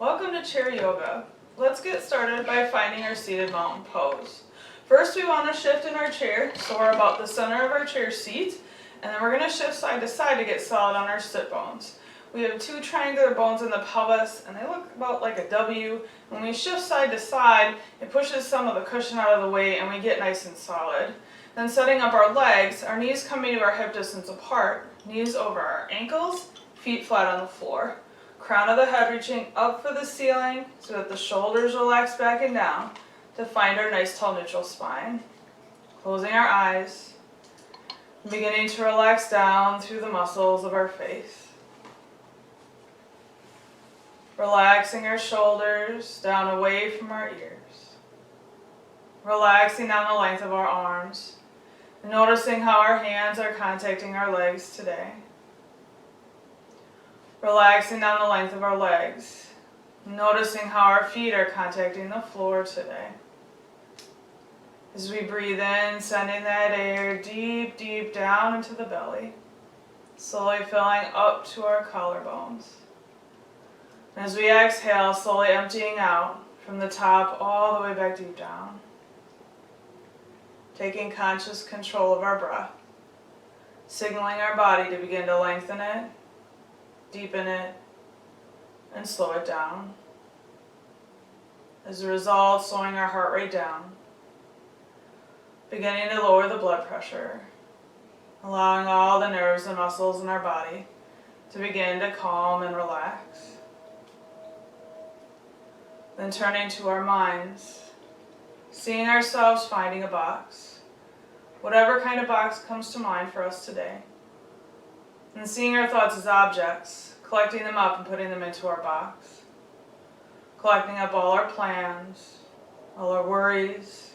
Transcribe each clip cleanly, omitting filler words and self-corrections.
Welcome to chair yoga. Let's get started by finding our seated mountain pose. First we want to shift in our chair so we're about the center of our chair seat, and then we're going to shift side to side to get solid on our sit bones. We have two triangular bones in the pelvis and they look about like a W. When we shift side to side, it pushes some of the cushion out of the way and we get nice and solid. Then setting up our legs, our knees coming to our hip distance apart, knees over our ankles, feet flat on the floor. Crown of the head reaching up for the ceiling so that the shoulders relax back and down to find our nice tall neutral spine. Closing our eyes, beginning to relax down through the muscles of our face. Relaxing our shoulders down away from our ears. Relaxing down the length of our arms. Noticing how our hands are contacting our legs today. Relaxing down the length of our legs. Noticing how our feet are contacting the floor today. As we breathe in, sending that air deep, deep down into the belly. Slowly filling up to our collarbones. And as we exhale, slowly emptying out from the top all the way back deep down. Taking conscious control of our breath. Signaling our body to begin to lengthen it, deepen it, and slow it down. As a result, slowing our heart rate down. Beginning to lower the blood pressure. Allowing all the nerves and muscles in our body to begin to calm and relax. Then turning to our minds. Seeing ourselves finding a box. Whatever kind of box comes to mind for us today. And seeing our thoughts as objects, collecting them up and putting them into our box. Collecting up all our plans, all our worries,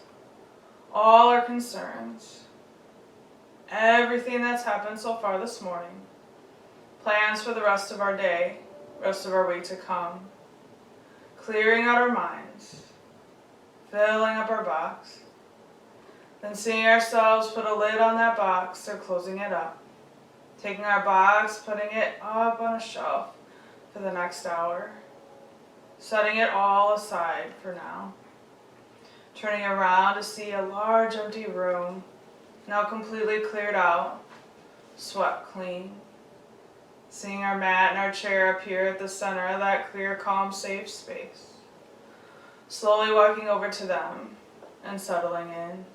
all our concerns, everything that's happened so far this morning, plans for the rest of our day, rest of our week to come, clearing out our minds, filling up our box, then seeing ourselves put a lid on that box or closing it up. Taking our box, putting it up on a shelf for the next hour. Setting it all aside for now. Turning around to see a large empty room, now completely cleared out, swept clean. Seeing our mat and our chair appear at the center of that clear, calm, safe space. Slowly walking over to them and settling in.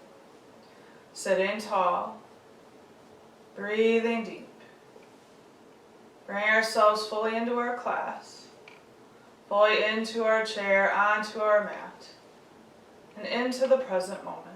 Sitting tall, breathing deep. Bring ourselves fully into our class, fully into our chair, onto our mat, and into the present moment.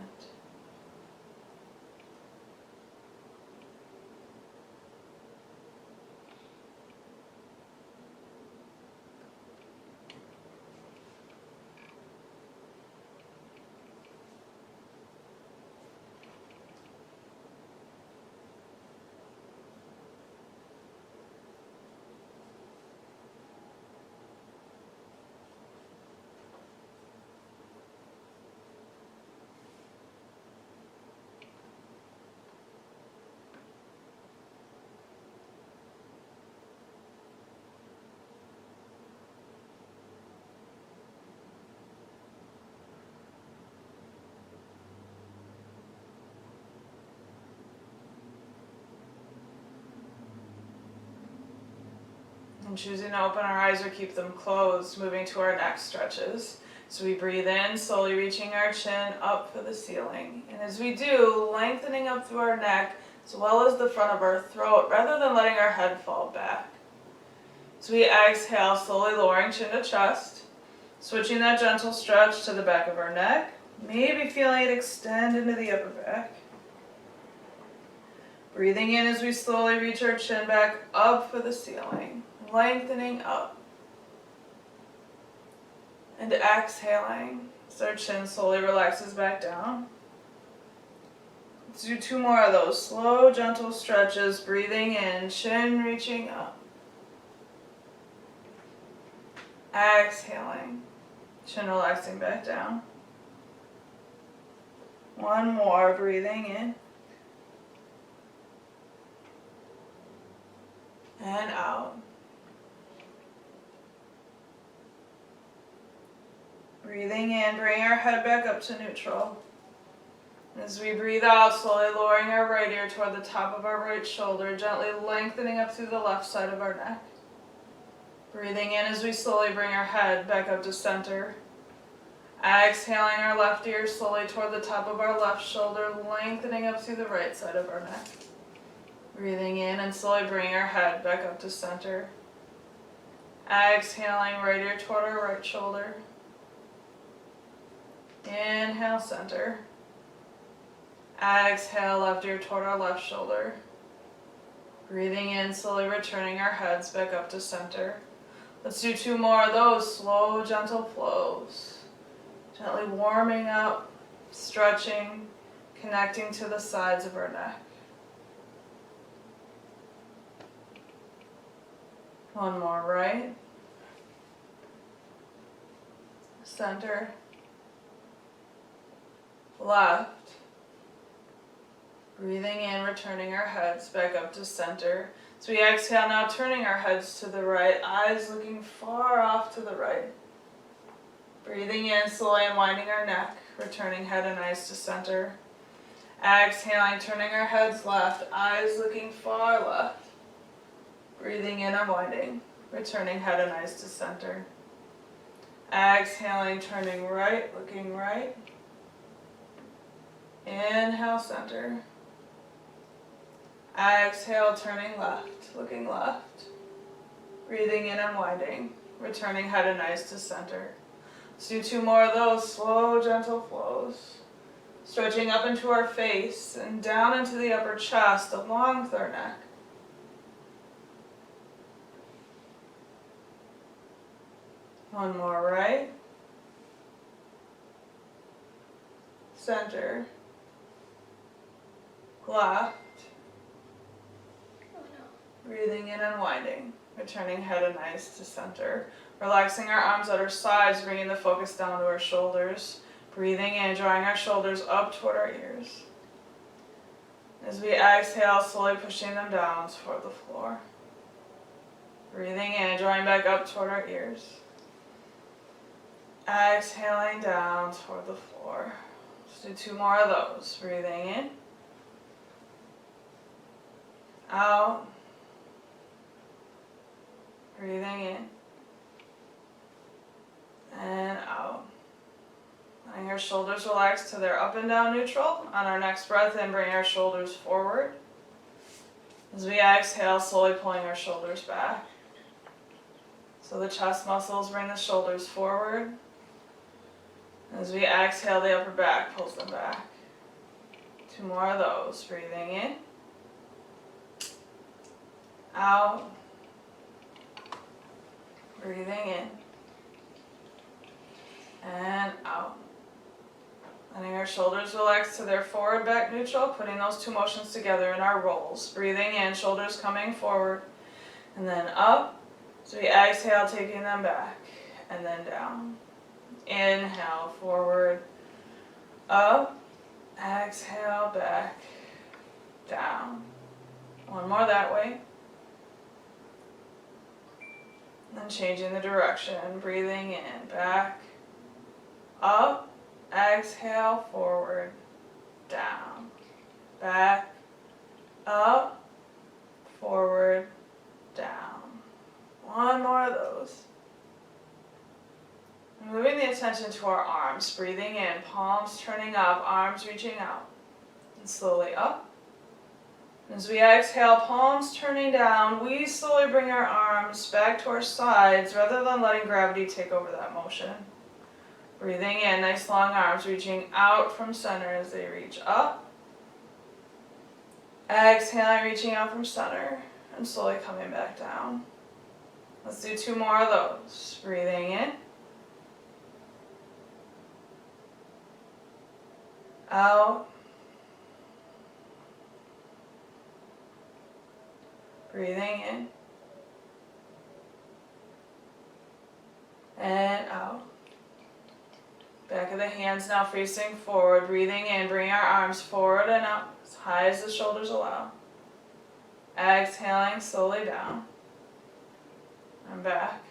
And choosing to open our eyes or keep them closed, moving to our neck stretches. So we breathe in, slowly reaching our chin up for the ceiling. And as we do, lengthening up through our neck as well as the front of our throat, rather than letting our head fall back. So we exhale, slowly lowering chin to chest, switching that gentle stretch to the back of our neck, maybe feeling it extend into the upper back. Breathing in as we slowly reach our chin back up for the ceiling. Lengthening up and exhaling as our chin slowly relaxes back down. Let's do 2 more of those slow, gentle stretches. Breathing in, chin reaching up. Exhaling, chin relaxing back down. 1 more, breathing in and out. Breathing in, bring our head back up to neutral. As we breathe out, slowly lowering our right ear toward the top of our right shoulder, gently lengthening up through the left side of our neck. Breathing in as we slowly bring our head back up to center. Exhaling our left ear slowly toward the top of our left shoulder, lengthening up through the right side of our neck. Breathing in and slowly bringing our head back up to center. Exhaling right ear toward our right shoulder. Inhale, center. Exhale, left ear toward our left shoulder. Breathing in, slowly returning our heads back up to center. Let's do 2 more of those slow, gentle flows. Gently warming up, stretching, connecting to the sides of our neck. One more, right, center, left. Breathing in, returning our heads back up to center. So we exhale, now turning our heads to the right, eyes looking far off to the right. Breathing in, slowly unwinding our neck, returning head and eyes to center. Exhaling, turning our heads left, eyes looking far left. Breathing in, unwinding, returning head and eyes to center. Exhaling, turning right, looking right. Inhale, center. Exhale, turning left, looking left. Breathing in, unwinding, returning head and eyes to center. Let's do 2 more of those slow, gentle flows. Stretching up into our face and down into the upper chest, along with our neck. One more, right, center, left. Breathing in, unwinding, returning head and eyes to center. Relaxing our arms at our sides, bringing the focus down to our shoulders. Breathing in, drawing our shoulders up toward our ears. As we exhale, slowly pushing them down toward the floor. Breathing in, drawing back up toward our ears. Exhaling down toward the floor. Let's do 2 more of those. Breathing in, out. Breathing in and out. Letting our shoulders relax to their up and down neutral. On our next breath in, bring our shoulders forward. As we exhale, slowly pulling our shoulders back. So the chest muscles bring the shoulders forward. As we exhale, the upper back pulls them back. 2 more of those. Breathing in, out. Breathing in and out. Letting our shoulders relax to their forward back neutral, putting those 2 motions together in our rolls. Breathing in, shoulders coming forward and then up. So we exhale, taking them back and then down. Inhale, forward, up. Exhale, back, down. 1 more that way. Then changing the direction, breathing in, back, up, exhale, forward, down, back, up, forward, down. 1 more of those. Moving the attention to our arms, breathing in, palms turning up, arms reaching out, and slowly up. As we exhale, palms turning down, we slowly bring our arms back to our sides rather than letting gravity take over that motion. Breathing in, nice long arms reaching out from center as they reach up. Exhaling, reaching out from center and slowly coming back down. Let's do 2 more of those. Breathing in, out. Breathing in and out. Back of the hands now facing forward. Breathing in, bring our arms forward and up as high as the shoulders allow. Exhaling slowly down and back.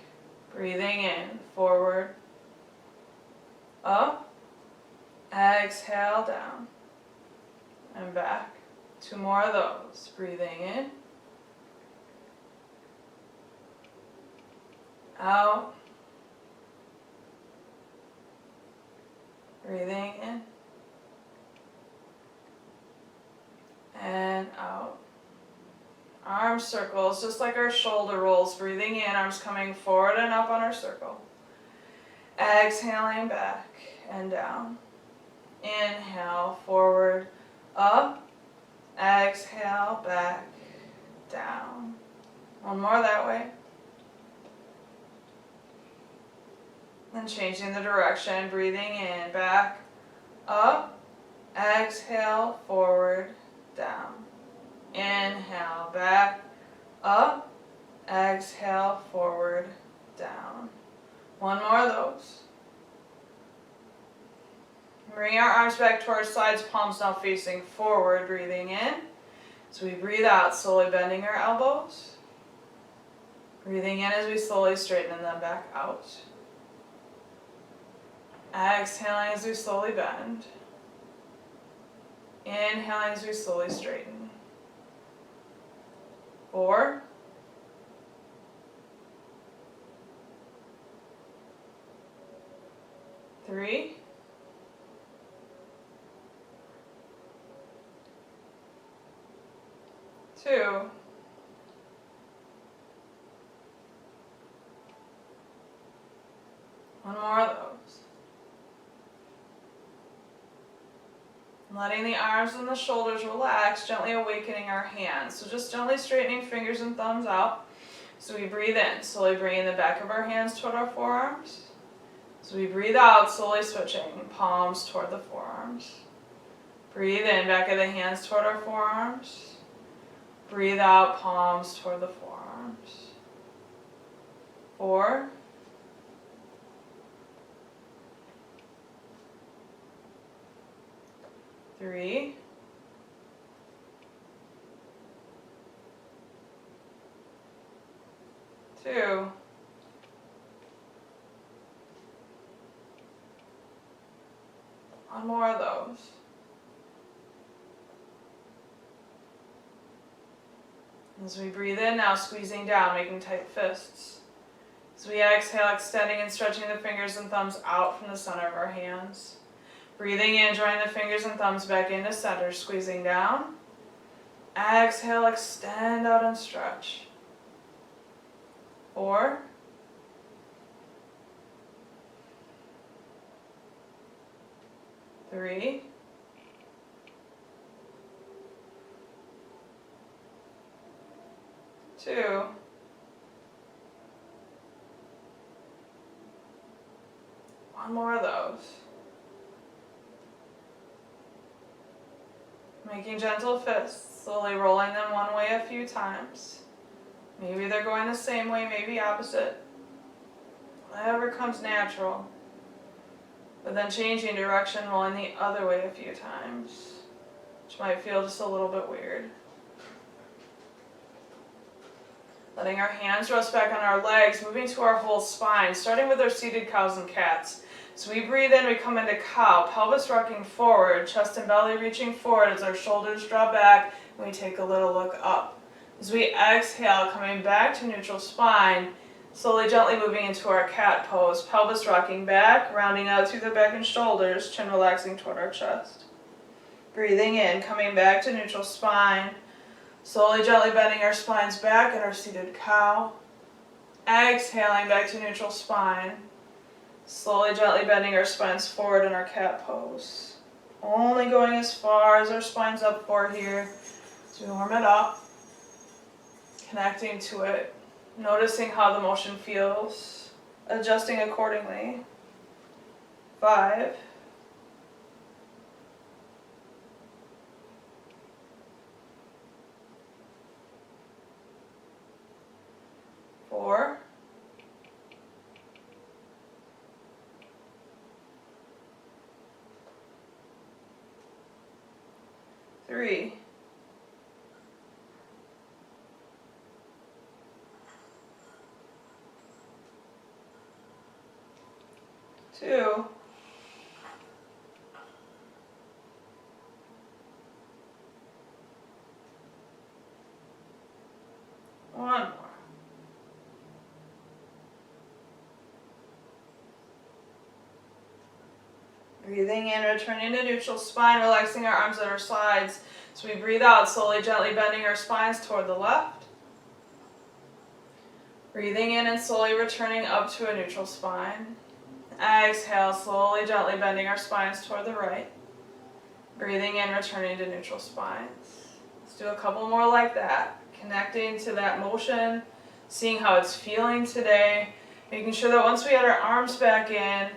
Breathing in, forward, up, exhale, down, and back. 2 more of those. Breathing in, out, breathing in, and out. Arm circles, just like our shoulder rolls. Breathing in, arms coming forward and up on our circle. Exhaling back and down. Inhale, forward, up. Exhale, back, down. One more that way. Then changing the direction, breathing in, back, up. Exhale, forward, down. Inhale, back, up. Exhale, forward, down. One more of those. Bring our arms back to our sides, palms now facing forward, breathing in. So we breathe out, slowly bending our elbows. Breathing in as we slowly straighten them back out. Exhaling as we slowly bend. Inhaling as we slowly straighten. 4. 3. 2. 1 more of those. Letting the arms and the shoulders relax, gently awakening our hands. So just gently straightening fingers and thumbs out. So we breathe in, slowly bringing the back of our hands toward our forearms. So we breathe out, slowly switching, palms toward the forearms. Breathe in, back of the hands toward our forearms. Breathe out, palms toward the forearms. 4. 3. 2. 1 more of those. As we breathe in now, squeezing down, making tight fists. As we exhale, extending and stretching the fingers and thumbs out from the center of our hands. Breathing in, drawing the fingers and thumbs back into center, squeezing down. Exhale, extend out and stretch. 4. 3. 2. 1 more of those. Making gentle fists, slowly rolling them one way a few times. Maybe they're going the same way, maybe opposite. Whatever comes natural. But then changing direction, rolling the other way a few times, which might feel just a little bit weird. Letting our hands rest back on our legs, moving to our whole spine, starting with our seated cows and cats. So we breathe in, we come into cow, pelvis rocking forward, chest and belly reaching forward as our shoulders draw back, and we take a little look up. As we exhale, coming back to neutral spine, slowly gently moving into our cat pose, pelvis rocking back, rounding out through the back and shoulders, chin relaxing toward our chest. Breathing in, coming back to neutral spine, slowly gently bending our spines back in our seated cow. Exhaling back to neutral spine. Slowly, gently bending our spines forward in our cat pose. Only going as far as our spine's up for here. As we warm it up. Connecting to it. Noticing how the motion feels. Adjusting accordingly. 5. 4. 3. 2. Breathing in, returning to neutral spine, relaxing our arms at our sides. So we breathe out, slowly, gently bending our spines toward the left. Breathing in and slowly returning up to a neutral spine. Exhale, slowly, gently bending our spines toward the right. Breathing in, returning to neutral spines. Let's do a couple more like that. Connecting to that motion, seeing how it's feeling today, making sure that once we get our arms back in,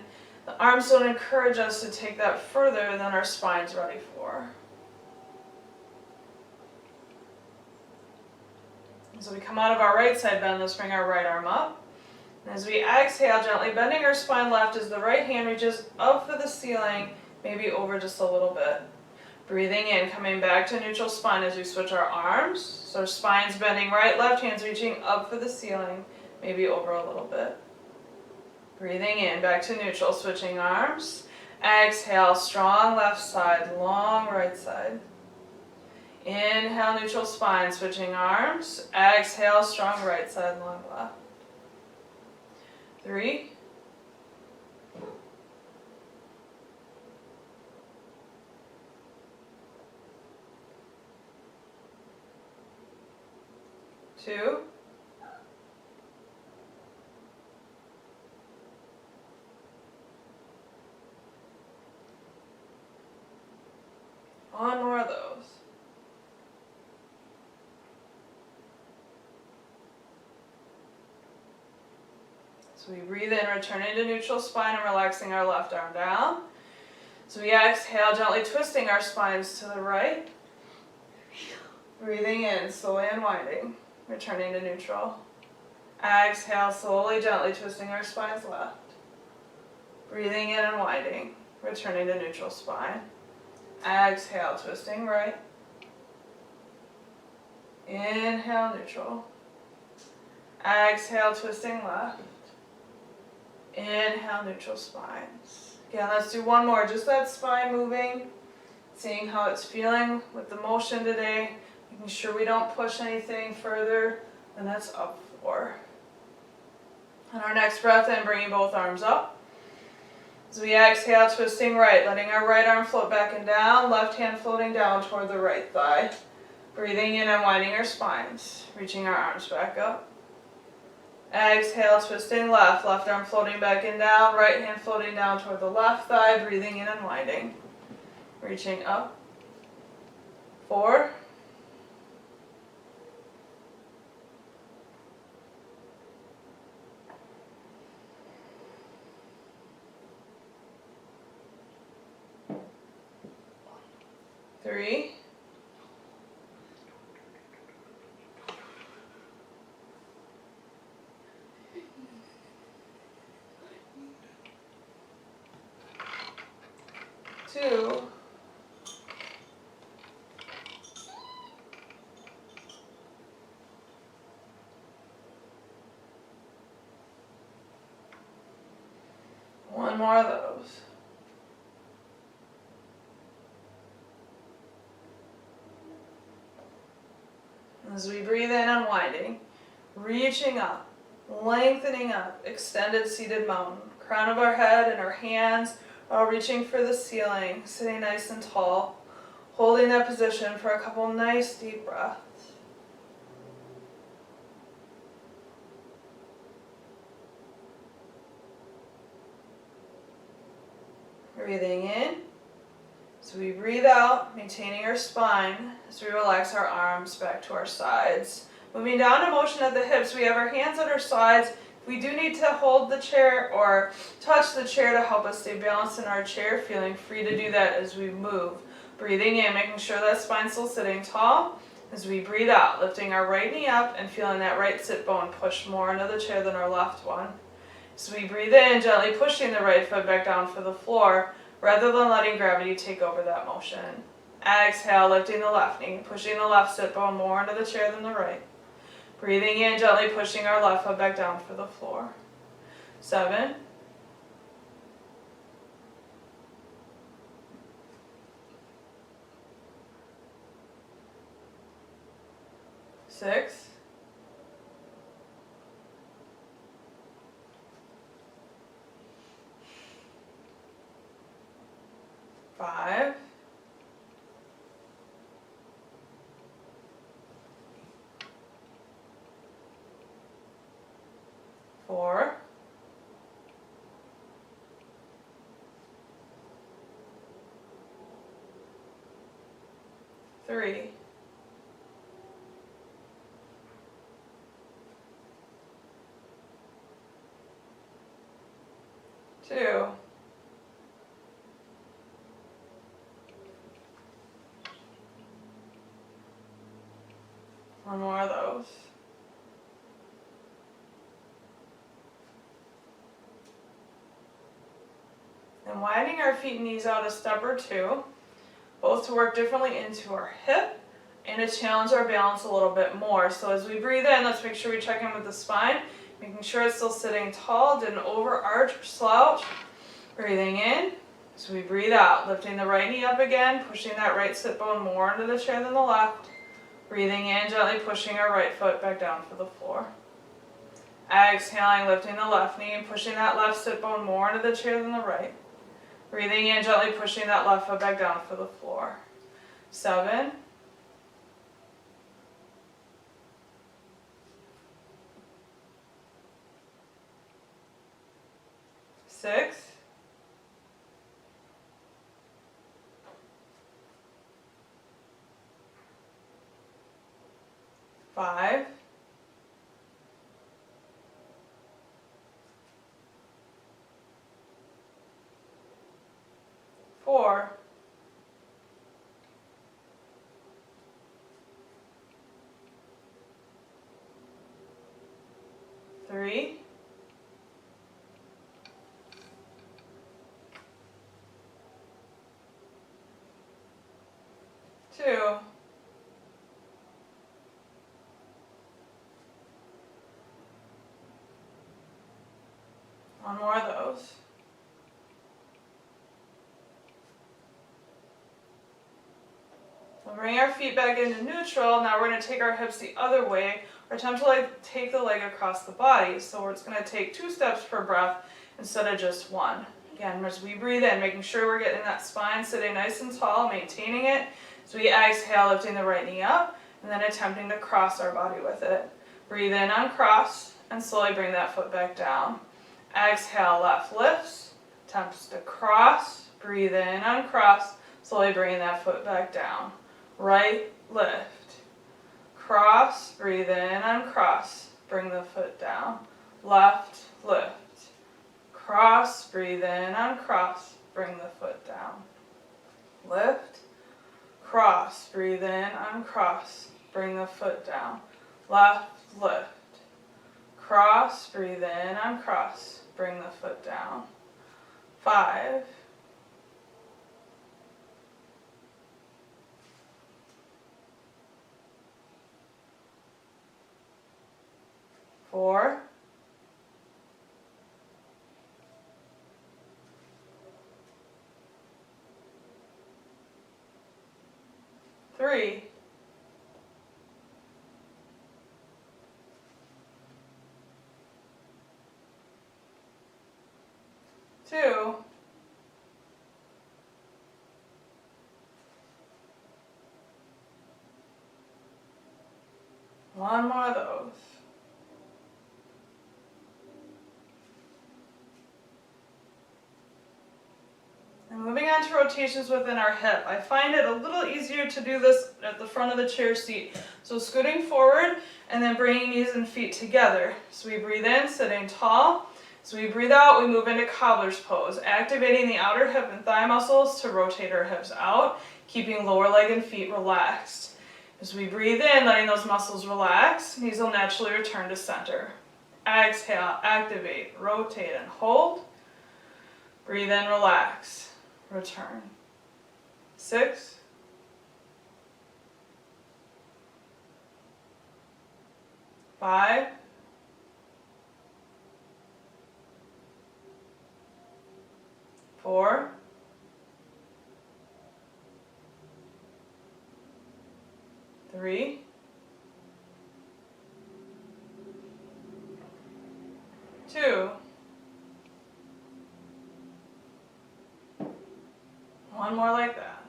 the arms don't encourage us to take that further than our spine's ready for. So we come out of our right side bend, let's bring our right arm up. And as we exhale, gently bending our spine left as the right hand reaches up for the ceiling, maybe over just a little bit. Breathing in, coming back to neutral spine as we switch our arms. So our spine's bending right, left hand's reaching up for the ceiling, maybe over a little bit. Breathing in, back to neutral, switching arms. Exhale, strong left side, long right side. Inhale, neutral spine, switching arms. Exhale, strong right side, long left. 3, 2, 1 more of those. So we breathe in, returning to neutral spine and relaxing our left arm down. So we exhale, gently twisting our spines to the right. Breathing in, slowly unwinding, returning to neutral. Exhale, slowly, gently twisting our spines left. Breathing in, unwinding, returning to neutral spine. Exhale, twisting right. Inhale, neutral. Exhale, twisting left. Inhale, neutral spines. Again, let's do one more. Just that spine moving, seeing how it's feeling with the motion today, making sure we don't push anything further than that's up for. On our next breath in, bringing both arms up. As we exhale, twisting right, letting our right arm float back and down, left hand floating down toward the right thigh. Breathing in, unwinding our spines, reaching our arms back up. Exhale, twisting left, left arm floating back and down, right hand floating down toward the left thigh, breathing in, unwinding. Reaching up. 4, 3, 2, 1 more of those. As we breathe in, unwinding, reaching up, lengthening up, extended seated mountain. Crown of our head and our hands while reaching for the ceiling, sitting nice and tall, holding that position for a couple nice deep breaths. Breathing in. So we breathe out, maintaining our spine as we relax our arms back to our sides. Moving down to motion at the hips, we have our hands at our sides. If we do need to hold the chair or touch the chair to help us stay balanced in our chair, feeling free to do that as we move. Breathing in, making sure that spine's still sitting tall. As we breathe out, lifting our right knee up and feeling that right sit bone push more into the chair than our left one. So we breathe in, gently pushing the right foot back down for the floor, rather than letting gravity take over that motion. Exhale, lifting the left knee, pushing the left sit bone more into the chair than the right. Breathing in, gently pushing our left foot back down for the floor. 7, 6, 5, 5, 4, 3, 2, 1 more of those. And widening our feet and knees out a step or two, both to work differently into our hip and to challenge our balance a little bit more. So as we breathe in, let's make sure we check in with the spine, making sure it's still sitting tall, didn't overarch or slouch. Breathing in. So we breathe out, lifting the right knee up again, pushing that right sit bone more into the chair than the left. Breathing in, gently pushing our right foot back down for the floor. Exhaling, lifting the left knee and pushing that left sit bone more into the chair than the right. Breathing in, gently pushing that left foot back down for the floor. 7, 6, 5, 4, 3, 2, 1 more of those. We'll bring our feet back into neutral. Now we're going to take our hips the other way, or attempt to take the leg across the body. So it's going to take 2 steps per breath instead of just 1. Again, as we breathe in, making sure we're getting that spine sitting nice and tall, maintaining it. As we exhale, lifting the right knee up, and then attempting to cross our body with it. Breathe in, uncross, and slowly bring that foot back down. Exhale, left lifts, attempts to cross, breathe in, uncross, slowly bringing that foot back down. Right lift, cross, breathe in, uncross, bring the foot down. Left lift, cross, breathe in, uncross, bring the foot down. Lift, cross, breathe in, uncross, bring the foot down. Left lift, cross, breathe in, uncross, bring the foot down. 5, 4, 3, 2, 1 more of those. And moving on to rotations within our hip. I find it a little easier to do this at the front of the chair seat. So scooting forward and then bringing knees and feet together. So we breathe in, sitting tall. As we breathe out, we move into cobbler's pose, activating the outer hip and thigh muscles to rotate our hips out, keeping lower leg and feet relaxed. As we breathe in, letting those muscles relax, knees will naturally return to center. Exhale, activate, rotate, and hold. Breathe in, relax, return. 6, 5, 4, 3, 2, 1 One more like that.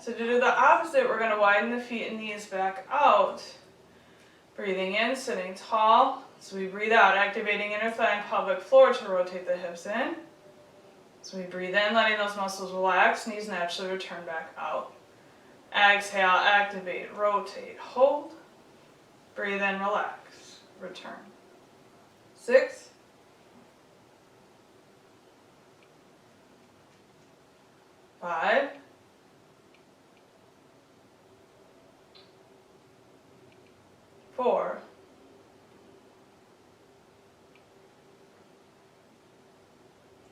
So to do the opposite, we're going to widen the feet and knees back out. Breathing in, sitting tall. So we breathe out, activating inner thigh and pelvic floor to rotate the hips in. So we breathe in, letting those muscles relax, knees naturally return back out. Exhale, activate, rotate, hold. Breathe in, relax, return. 6. 5. 4.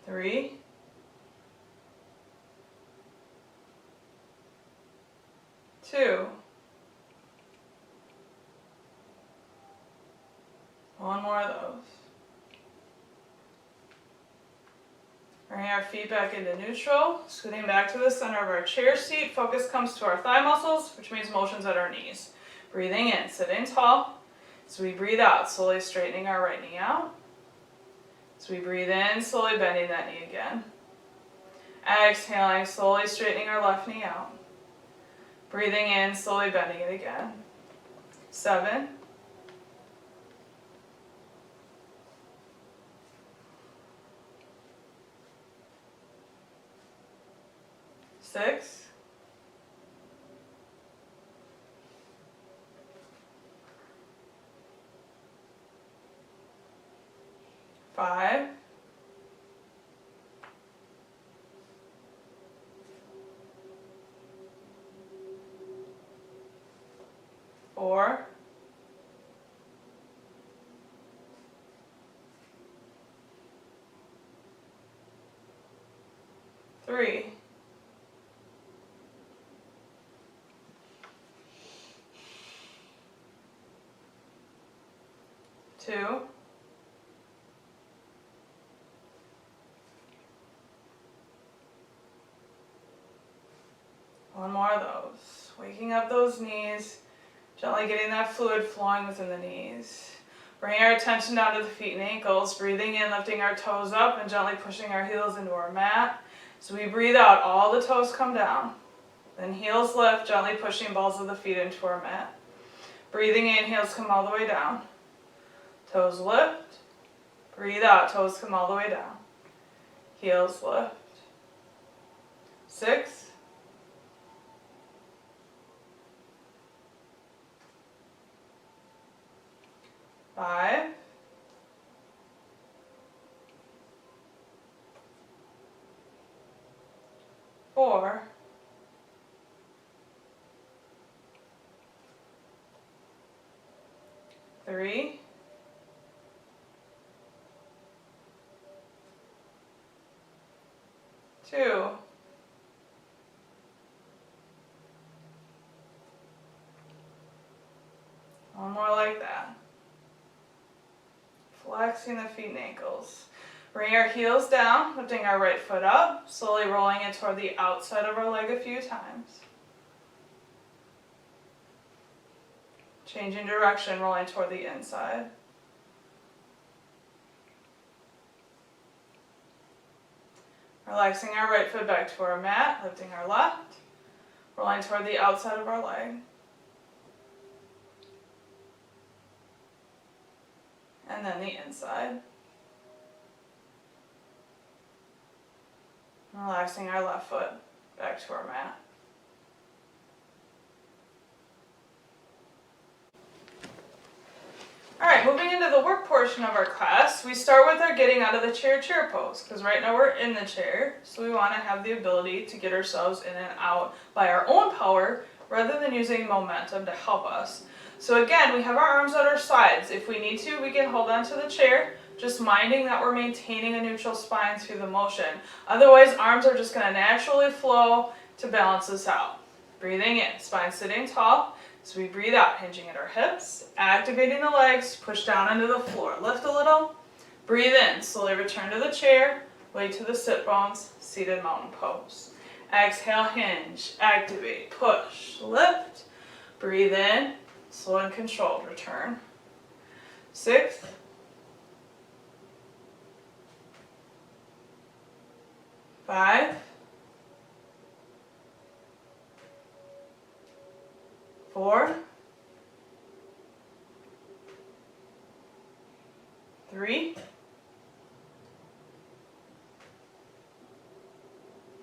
3. 2. One more of those. Bring our feet back into neutral, scooting back to the center of our chair seat. Focus comes to our thigh muscles, which means motions at our knees. Breathing in, sitting tall. So we breathe out, slowly straightening our right knee out. So we breathe in, slowly bending that knee again. Exhaling, slowly straightening our left knee out. Breathing in, slowly bending it again. 7. 6. 5. 4. 3. 2. 1 more of those. Waking up those knees, gently getting that fluid flowing within the knees. Bringing our attention down to the feet and ankles, breathing in, lifting our toes up and gently pushing our heels into our mat. So we breathe out, all the toes come down. Then heels lift, gently pushing balls of the feet into our mat. Breathing in, heels come all the way down. Toes lift. Breathe out, toes come all the way down. Heels lift. 6. 5. 4. 3. 2. 1 more like that. Flexing the feet and ankles. Bring our heels down, lifting our right foot up, slowly rolling it toward the outside of our leg a few times. Changing direction, rolling toward the inside. Relaxing our right foot back to our mat, lifting our left, rolling toward the outside of our leg. And then the inside. Relaxing our left foot back to our mat. Alright, moving into the work portion of our class, we start with our getting out of the chair pose, because right now we're in the chair, so we want to have the ability to get ourselves in and out by our own power, rather than using momentum to help us. So again, we have our arms at our sides. If we need to, we can hold onto the chair, just minding that we're maintaining a neutral spine through the motion. Otherwise, arms are just going to naturally flow to balance us out. Breathing in, spine sitting tall. So we breathe out, hinging at our hips, activating the legs, push down into the floor. Lift a little, breathe in, slowly return to the chair, weight to the sit bones, seated mountain pose. Exhale, hinge, activate, push, lift, breathe in, slow and controlled, return. 6, 5, 4, 3,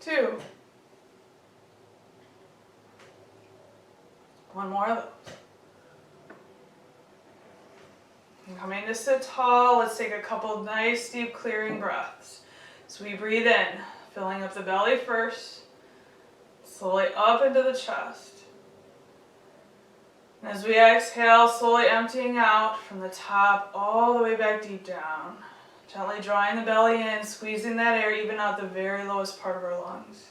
2. One more of those. And coming to sit tall, let's take a couple nice deep clearing breaths. So we breathe in, filling up the belly first, slowly up into the chest. And as we exhale, slowly emptying out from the top all the way back deep down. Gently drawing the belly in, squeezing that air even out the very lowest part of our lungs.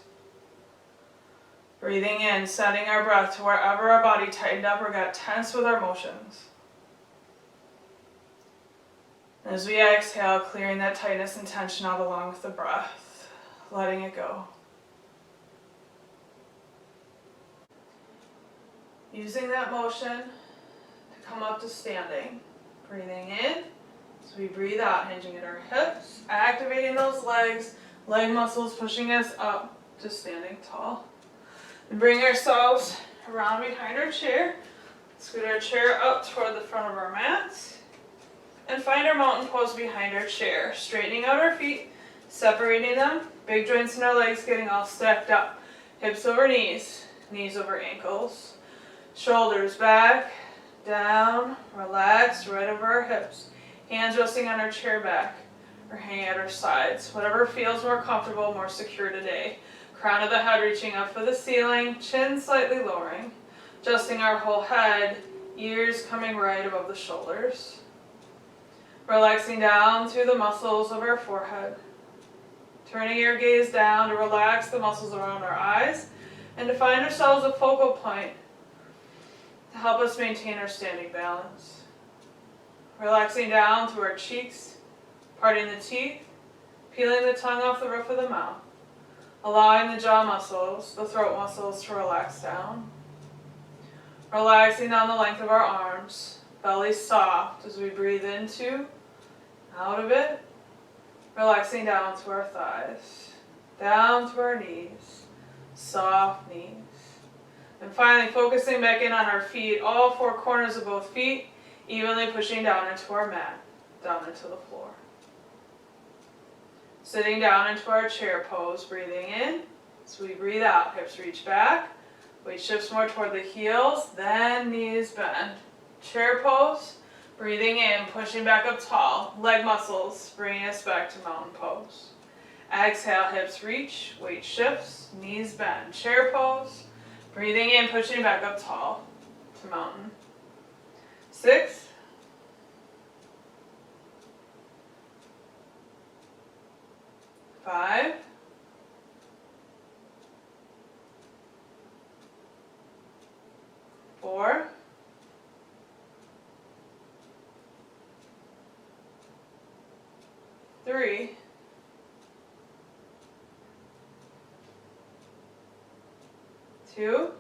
Breathing in, sending our breath to wherever our body tightened up or got tense with our motions. And as we exhale, clearing that tightness and tension out along with the breath, letting it go. Using that motion to come up to standing. Breathing in, as we breathe out, hinging at our hips, activating those legs, leg muscles pushing us up to standing tall. And bring ourselves around behind our chair. Scoot our chair up toward the front of our mats. And find our mountain pose behind our chair. Straightening out our feet, separating them. Big joints in our legs getting all stacked up. Hips over knees, knees over ankles. Shoulders back, down, relaxed right over our hips. Hands resting on our chair back or hanging at our sides. Whatever feels more comfortable, more secure today. Crown of the head reaching up for the ceiling, chin slightly lowering. Adjusting our whole head, ears coming right above the shoulders. Relaxing down through the muscles of our forehead. Turning your gaze down to relax the muscles around our eyes and to find ourselves a focal point to help us maintain our standing balance. Relaxing down through our cheeks, parting the teeth, peeling the tongue off the roof of the mouth. Allowing the jaw muscles, the throat muscles to relax down. Relaxing down the length of our arms, belly soft as we breathe into, out of it. Relaxing down to our thighs, down to our knees, soft knees. And finally focusing back in on our feet, all four corners of both feet, evenly pushing down into our mat, down into the floor. Sitting down into our chair pose, breathing in. So we breathe out, hips reach back. Weight shifts more toward the heels, then knees bend. Chair pose, breathing in, pushing back up tall. Leg muscles bringing us back to mountain pose. Exhale, hips reach, weight shifts, knees bend. Chair pose, breathing in, pushing back up tall to mountain. 6, 5, 4, 3, 2,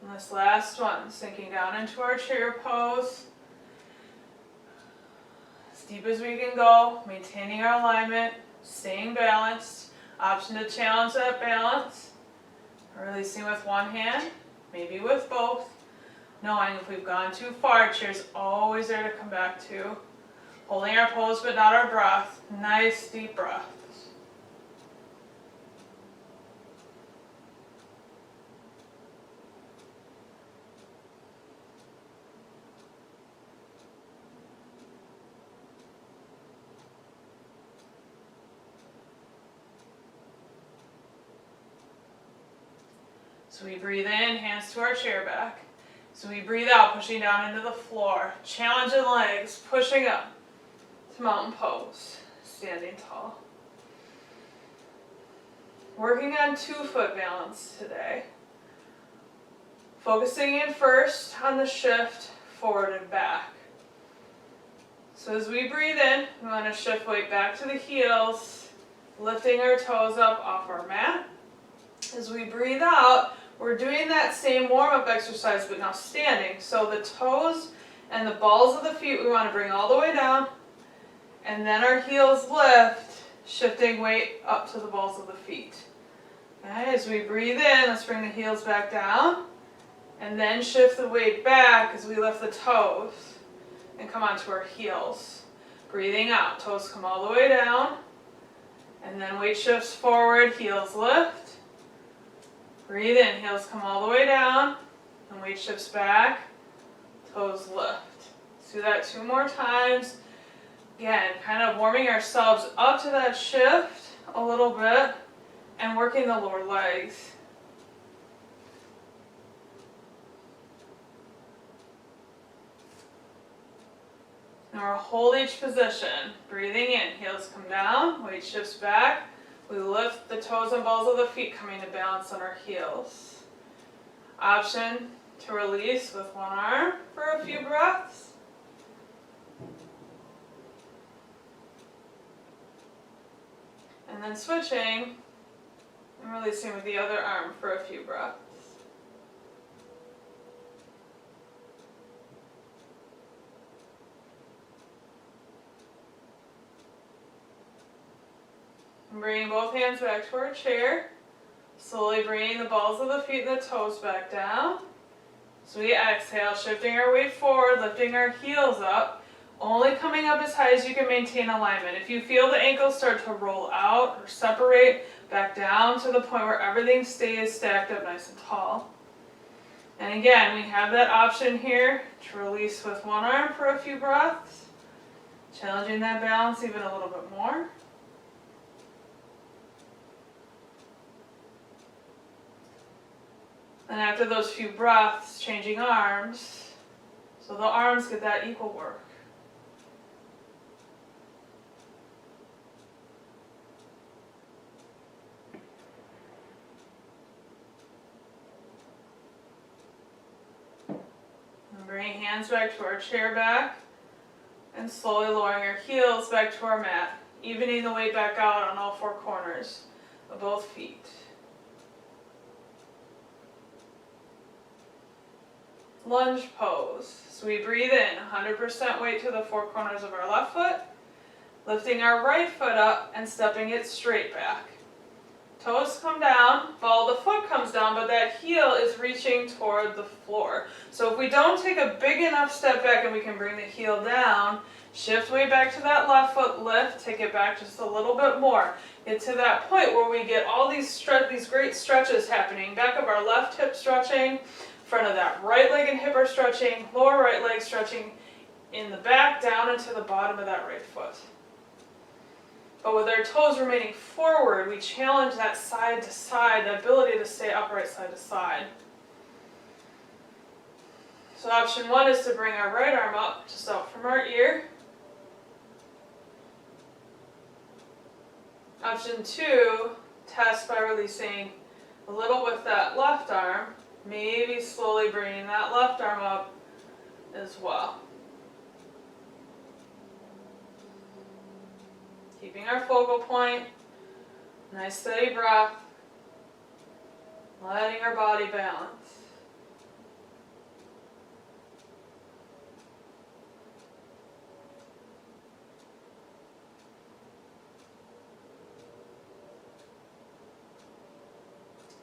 and this last one, sinking down into our chair pose. As deep as we can go, maintaining our alignment, staying balanced. Option to challenge that balance. Releasing with one hand, maybe with both. Knowing if we've gone too far, chair's always there to come back to. Holding our pose but not our breath. Nice deep breaths. So we breathe in, hands to our chair back. So we breathe out, pushing down into the floor. Challenging legs, pushing up to mountain pose, standing tall. Working on 2-foot balance today. Focusing in first on the shift forward and back. So as we breathe in, we want to shift weight back to the heels, lifting our toes up off our mat. As we breathe out, we're doing that same warm-up exercise, but now standing. So the toes and the balls of the feet we want to bring all the way down And then our heels lift, shifting weight up to the balls of the feet. Okay, as we breathe in, let's bring the heels back down. And then shift the weight back as we lift the toes and come onto our heels. Breathing out, toes come all the way down. And then weight shifts forward, heels lift. Breathe in, heels come all the way down. And weight shifts back, toes lift. Let's do that 2 more times. Again, kind of warming ourselves up to that shift a little bit and working the lower legs. Now we'll hold each position. Breathing in, heels come down, weight shifts back. We lift the toes and balls of the feet coming to balance on our heels. Option to release with one arm for a few breaths. And then switching and releasing with the other arm for a few breaths. And bringing both hands back to our chair. Slowly bringing the balls of the feet and the toes back down. So we exhale, shifting our weight forward, lifting our heels up. Only coming up as high as you can maintain alignment. If you feel the ankles start to roll out or separate, back down to the point where everything stays stacked up nice and tall. And again, we have that option here to release with one arm for a few breaths. Challenging that balance even a little bit more. And after those few breaths, changing arms, so the arms get that equal work. And bringing hands back to our chair back, and slowly lowering our heels back to our mat, evening the weight back out on all 4 corners of both feet. Lunge pose. So we breathe in, 100% weight to the 4 corners of our left foot, lifting our right foot up and stepping it straight back. Toes come down, ball of the foot comes down, but that heel is reaching toward the floor. So if we don't take a big enough step back and we can bring the heel down, shift weight back to that left foot, lift, take it back just a little bit more. Get to that point where we get all these great stretches happening. Back of our left hip stretching, front of that right leg and hip are stretching, lower right leg stretching in the back, down into the bottom of that right foot. But with our toes remaining forward, we challenge that side to side, the ability to stay upright side to side. So option 1 is to bring our right arm up, just out from our ear. Option 2, test by releasing a little with that left arm, maybe slowly bringing that left arm up as well. Keeping our focal point, nice steady breath, letting our body balance.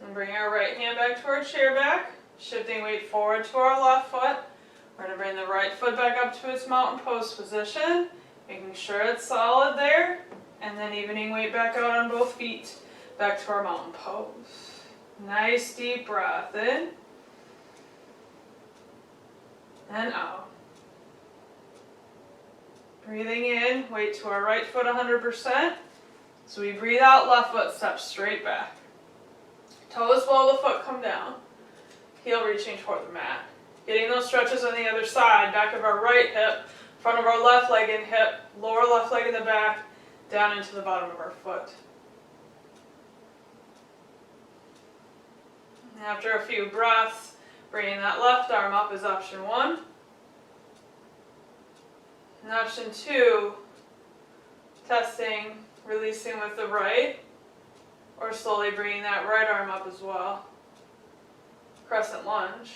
And bring our right hand back to our chair back, shifting weight forward to our left foot. We're going to bring the right foot back up to its mountain pose position, making sure it's solid there, and then evening weight back out on both feet, back to our mountain pose. Nice deep breath in, and out. Breathing in, weight to our right foot 100%. So we breathe out, left foot steps straight back. Toes below the foot come down, heel reaching toward the mat. Getting those stretches on the other side, back of our right hip, front of our left leg and hip, lower left leg in the back, down into the bottom of our foot. And after a few breaths, bringing that left arm up is option 1. And option 2, testing, releasing with the right, or slowly bringing that right arm up as well. Crescent lunge.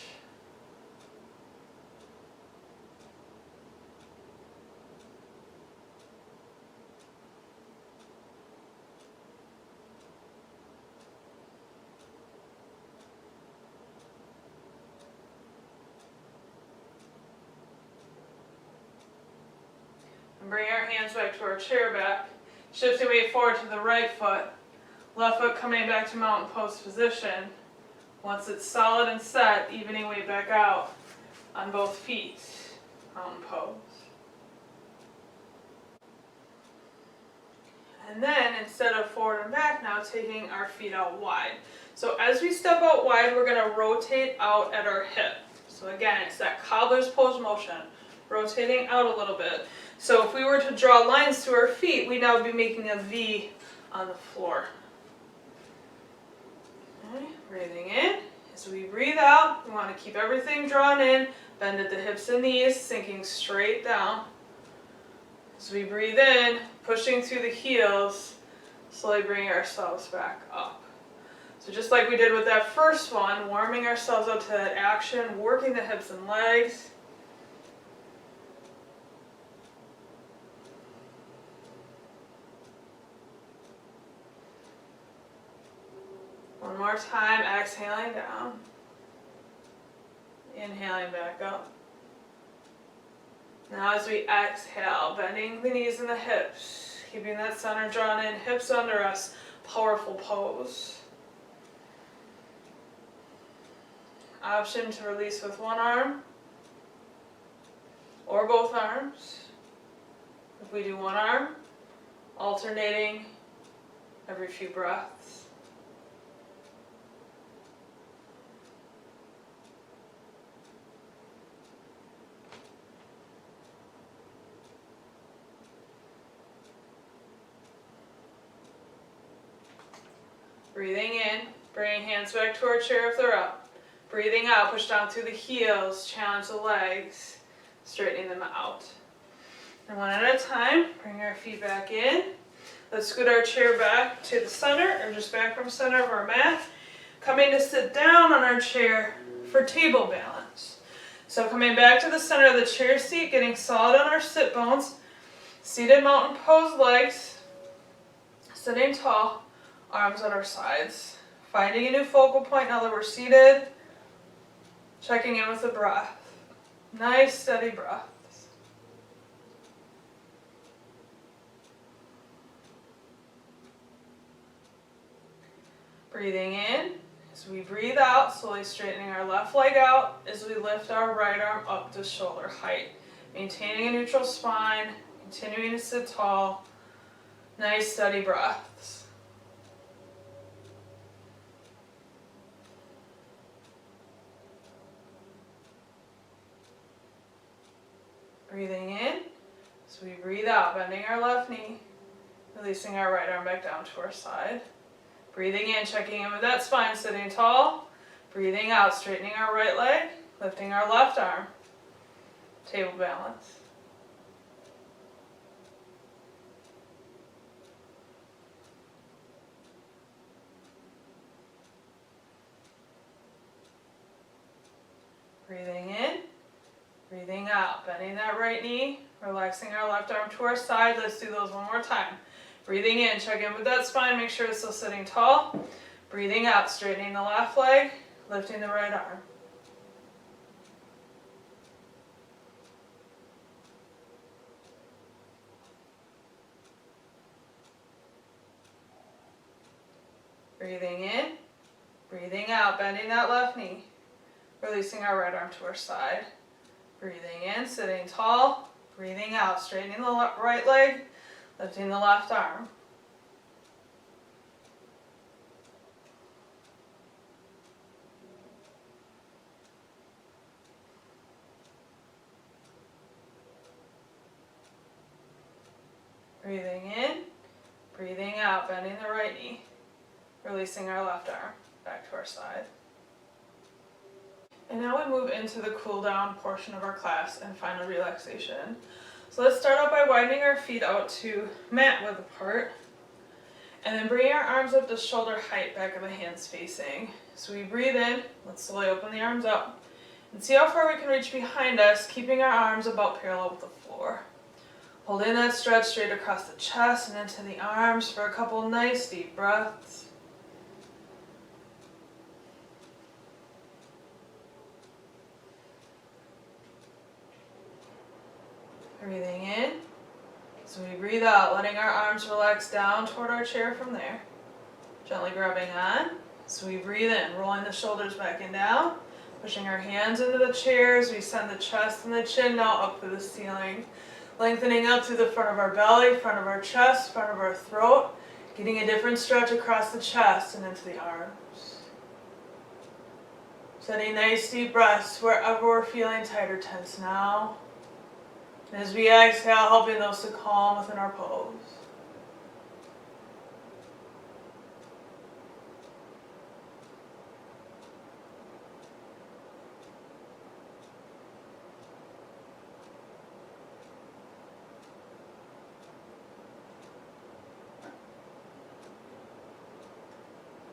And bring our hands back to our chair back. Shifting weight forward to the right foot. Left foot coming back to mountain pose position. Once it's solid and set, evening weight back out on both feet. Mountain pose. And then instead of forward and back, now taking our feet out wide. So as we step out wide, we're going to rotate out at our hip. So again, it's that cobbler's pose motion, rotating out a little bit. So if we were to draw lines through our feet, we'd now be making a V on the floor. Okay, breathing in. As we breathe out, we want to keep everything drawn in, bend at the hips and knees, sinking straight down. As we breathe in, pushing through the heels, slowly bringing ourselves back up. So just like we did with that first one, warming ourselves up to that action, working the hips and legs. One more time, exhaling down. Inhaling back up. Now as we exhale, bending the knees and the hips, keeping that center drawn in, hips under us, powerful pose. Option to release with one arm or both arms. If we do one arm, alternating every few breaths. Breathing in, bringing hands back to our chair if they're up. Breathing out, push down through the heels, challenge the legs, straightening them out. And one at a time, bring our feet back in. Let's scoot our chair back to the center, or just back from center of our mat. Coming to sit down on our chair for table balance. So coming back to the center of the chair seat, getting solid on our sit bones. Seated mountain pose legs, sitting tall. Arms at our sides. Finding a new focal point now that we're seated. Checking in with the breath. Nice steady breaths. Breathing in. As we breathe out, slowly straightening our left leg out as we lift our right arm up to shoulder height. Maintaining a neutral spine. Continuing to sit tall. Nice steady breaths. Breathing in, so we breathe out, bending our left knee, releasing our right arm back down to our side. Breathing in, checking in with that spine, sitting tall. Breathing out, straightening our right leg, lifting our left arm. Table balance. Breathing in. Breathing out, bending that right knee, relaxing our left arm to our side. Let's do those one more time. Breathing in, check in with that spine, make sure it's still sitting tall. Breathing out, straightening the left leg, lifting the right arm. Breathing in, breathing out, bending that left knee, releasing our right arm to our side. Breathing in, sitting tall. Breathing out, straightening the right leg, lifting the left arm. Breathing in, breathing out, bending the right knee, releasing our left arm back to our side. And now we move into the cool down portion of our class and final relaxation. So let's start out by widening our feet out to mat width apart. And then bringing our arms up to shoulder height, back of the hands facing. So we breathe in, let's slowly open the arms up. And see how far we can reach behind us, keeping our arms about parallel with the floor. Holding that stretch straight across the chest and into the arms for a couple nice deep breaths. Breathing in, So we breathe out, letting our arms relax down toward our chair from there. Gently grabbing on. So we breathe in, rolling the shoulders back and down, pushing our hands into the chairs. We send the chest and the chin now up to the ceiling, lengthening up through the front of our belly, front of our chest, front of our throat, getting a different stretch across the chest and into the arms. Setting nice deep breaths wherever we're feeling tight or tense now. And as we exhale, helping those to calm within our pose.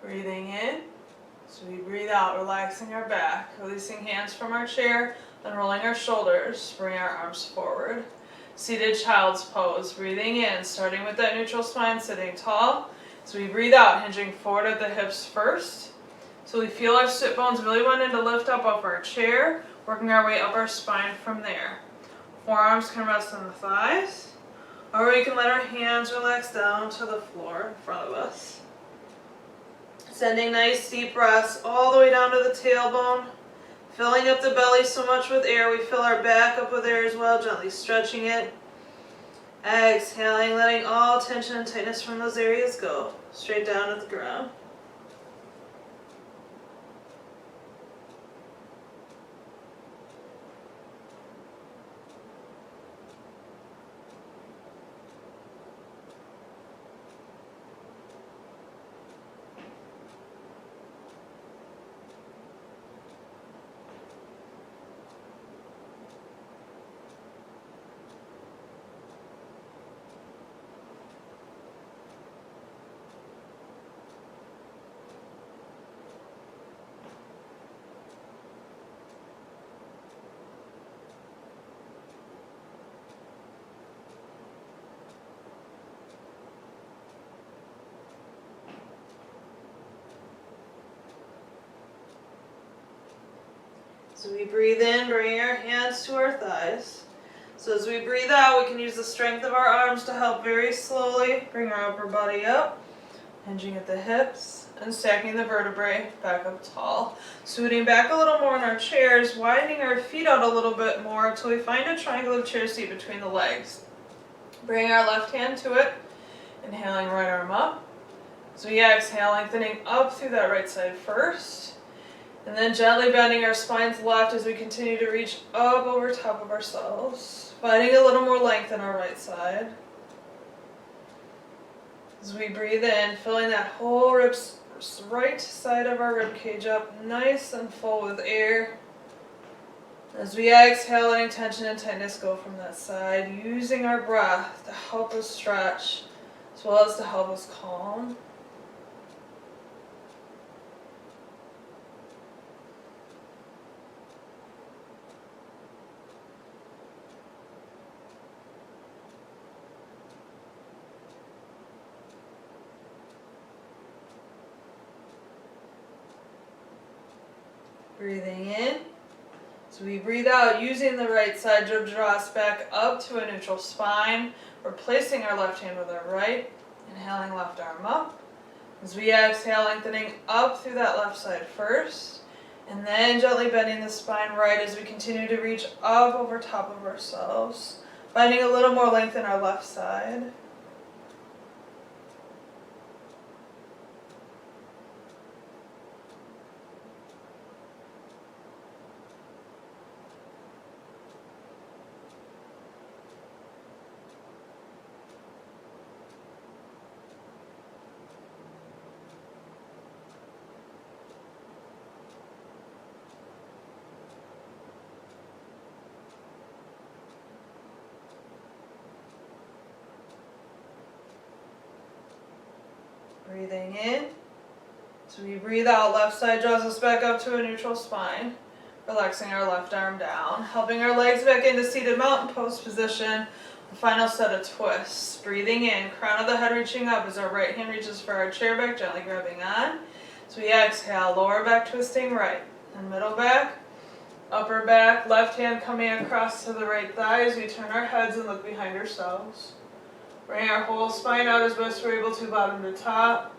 Breathing in, so we breathe out, relaxing our back, releasing hands from our chair, unrolling our shoulders, bring our arms forward. Seated child's pose, breathing in, starting with that neutral spine, sitting tall. So we breathe out, hinging forward at the hips first. So we feel our sit bones really wanting to lift up off our chair, working our way up our spine from there. Forearms can rest on the thighs, or we can let our hands relax down to the floor in front of us. Sending nice deep breaths all the way down to the tailbone, filling up the belly so much with air. We fill our back up with air as well, gently stretching it. Exhaling, letting all tension and tightness from those areas go, straight down to the ground. So we breathe in, bringing our hands to our thighs. So as we breathe out, we can use the strength of our arms to help very slowly bring our upper body up, hinging at the hips, and stacking the vertebrae back up tall. Scooting back a little more in our chairs, widening our feet out a little bit more until we find a triangle of chair seat between the legs. Bring our left hand to it, inhaling right arm up. So we exhale, lengthening up through that right side first. And then gently bending our spines left as we continue to reach up over top of ourselves. Finding a little more length in our right side. As we breathe in, filling that whole right side of our rib cage up nice and full with air. As we exhale, letting tension and tightness go from that side, using our breath to help us stretch as well as to help us calm. Breathing in. So we breathe out, using the right side to draw us back up to a neutral spine, replacing our left hand with our right. Inhaling, left arm up. As we exhale, lengthening up through that left side first. And then gently bending the spine right as we continue to reach up over top of ourselves. Finding a little more length in our left side. Breathing in. So we breathe out, left side draws us back up to a neutral spine. Relaxing our left arm down. Helping our legs back into seated mountain pose position. The final set of twists. Breathing in, crown of the head reaching up as our right hand reaches for our chair back, gently grabbing on. So we exhale, lower back twisting right. And middle back, upper back, left hand coming across to the right thigh as we turn our heads and look behind ourselves. Bring our whole spine out as best we're able to, bottom to top.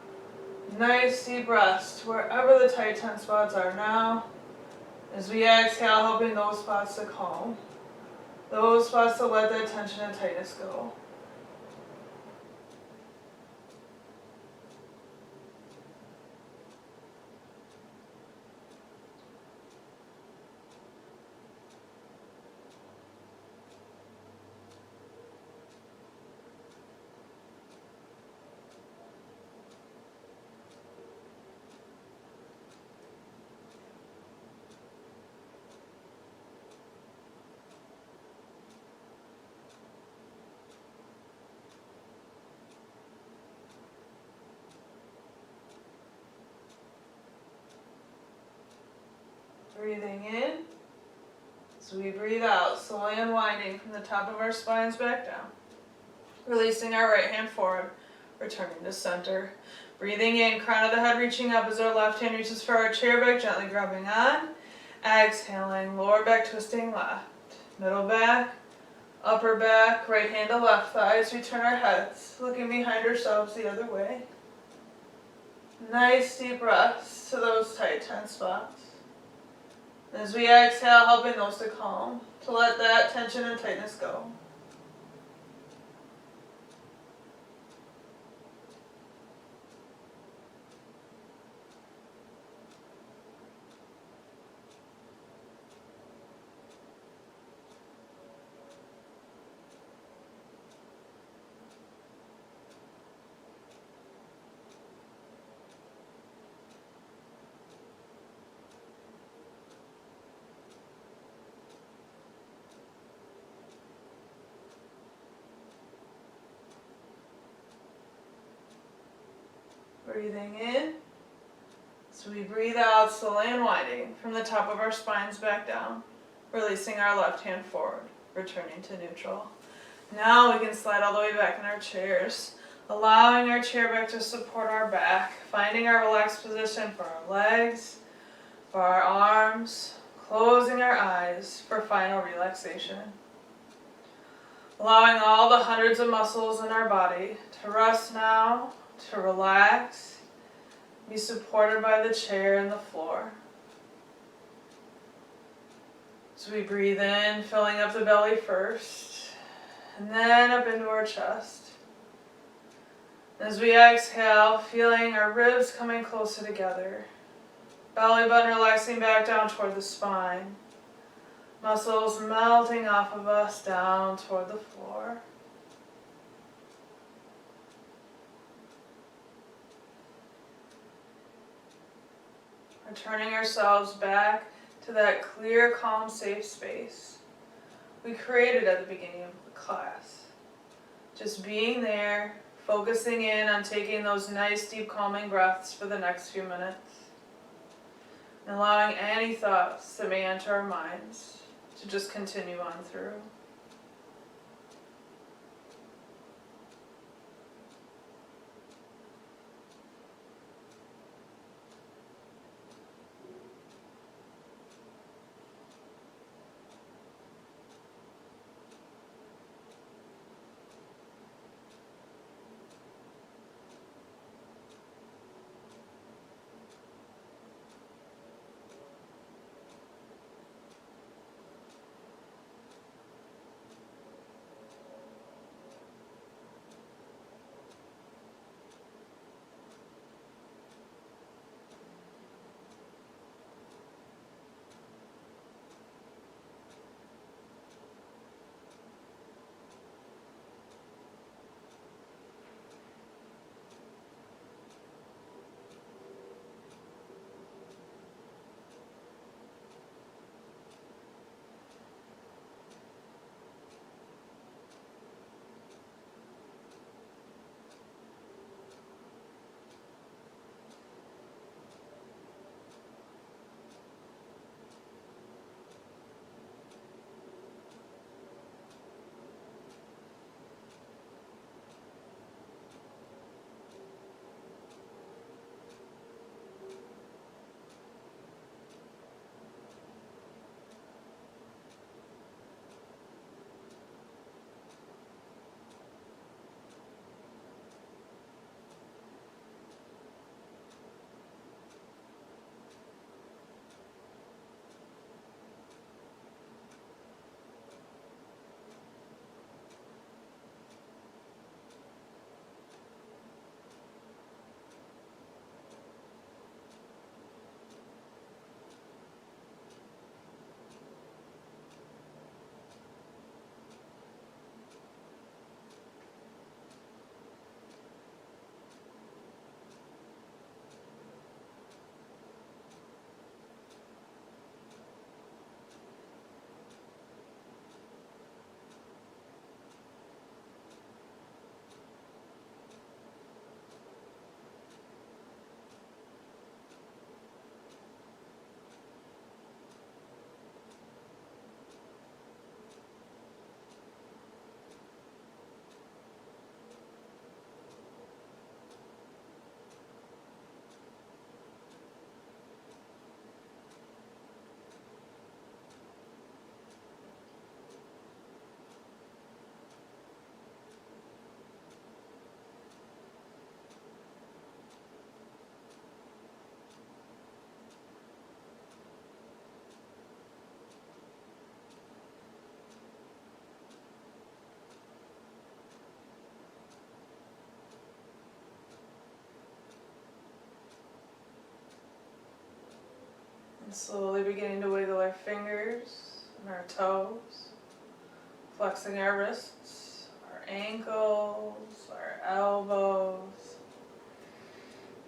Nice deep rest wherever the tight, tense spots are now. As we exhale, helping those spots to calm. Those spots to let that tension and tightness go. Breathing in. As we breathe out, slowly unwinding from the top of our spines back down. Releasing our right hand forward, returning to center. Breathing in, crown of the head reaching up as our left hand reaches for our chair back, gently grabbing on. Exhaling, lower back twisting left. Middle back, upper back, right hand to left thigh as we turn our heads, looking behind ourselves the other way. Nice deep breaths to those tight, tense spots. As we exhale, helping those to calm, to let that tension and tightness go. Breathing in. So we breathe out, slowly unwinding from the top of our spines back down, releasing our left hand forward, returning to neutral. Now we can slide all the way back in our chairs, allowing our chair back to support our back, finding our relaxed position for our legs, for our arms, closing our eyes for final relaxation. Allowing all the hundreds of muscles in our body to rest now, to relax, be supported by the chair and the floor. So we breathe in, filling up the belly first, and then up into our chest. As we exhale, feeling our ribs coming closer together. Belly button relaxing back down toward the spine. Muscles melting off of us down toward the floor. Returning ourselves back to that clear, calm, safe space we created at the beginning of the class. Just being there, focusing in on taking those nice, deep, calming breaths for the next few minutes. And allowing any thoughts that may enter our minds to just continue on through. And slowly beginning to wiggle our fingers and our toes, flexing our wrists, our ankles, our elbows,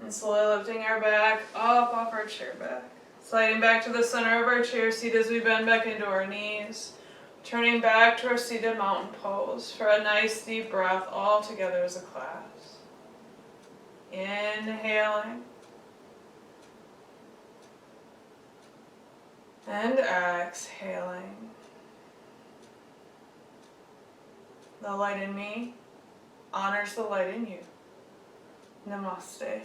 and slowly lifting our back up off our chair back. Sliding back to the center of our chair seat as we bend back into our knees. Turning back to our seated mountain pose for a nice deep breath all together as a class. Inhaling. And exhaling. The light in me honors the light in you. Namaste.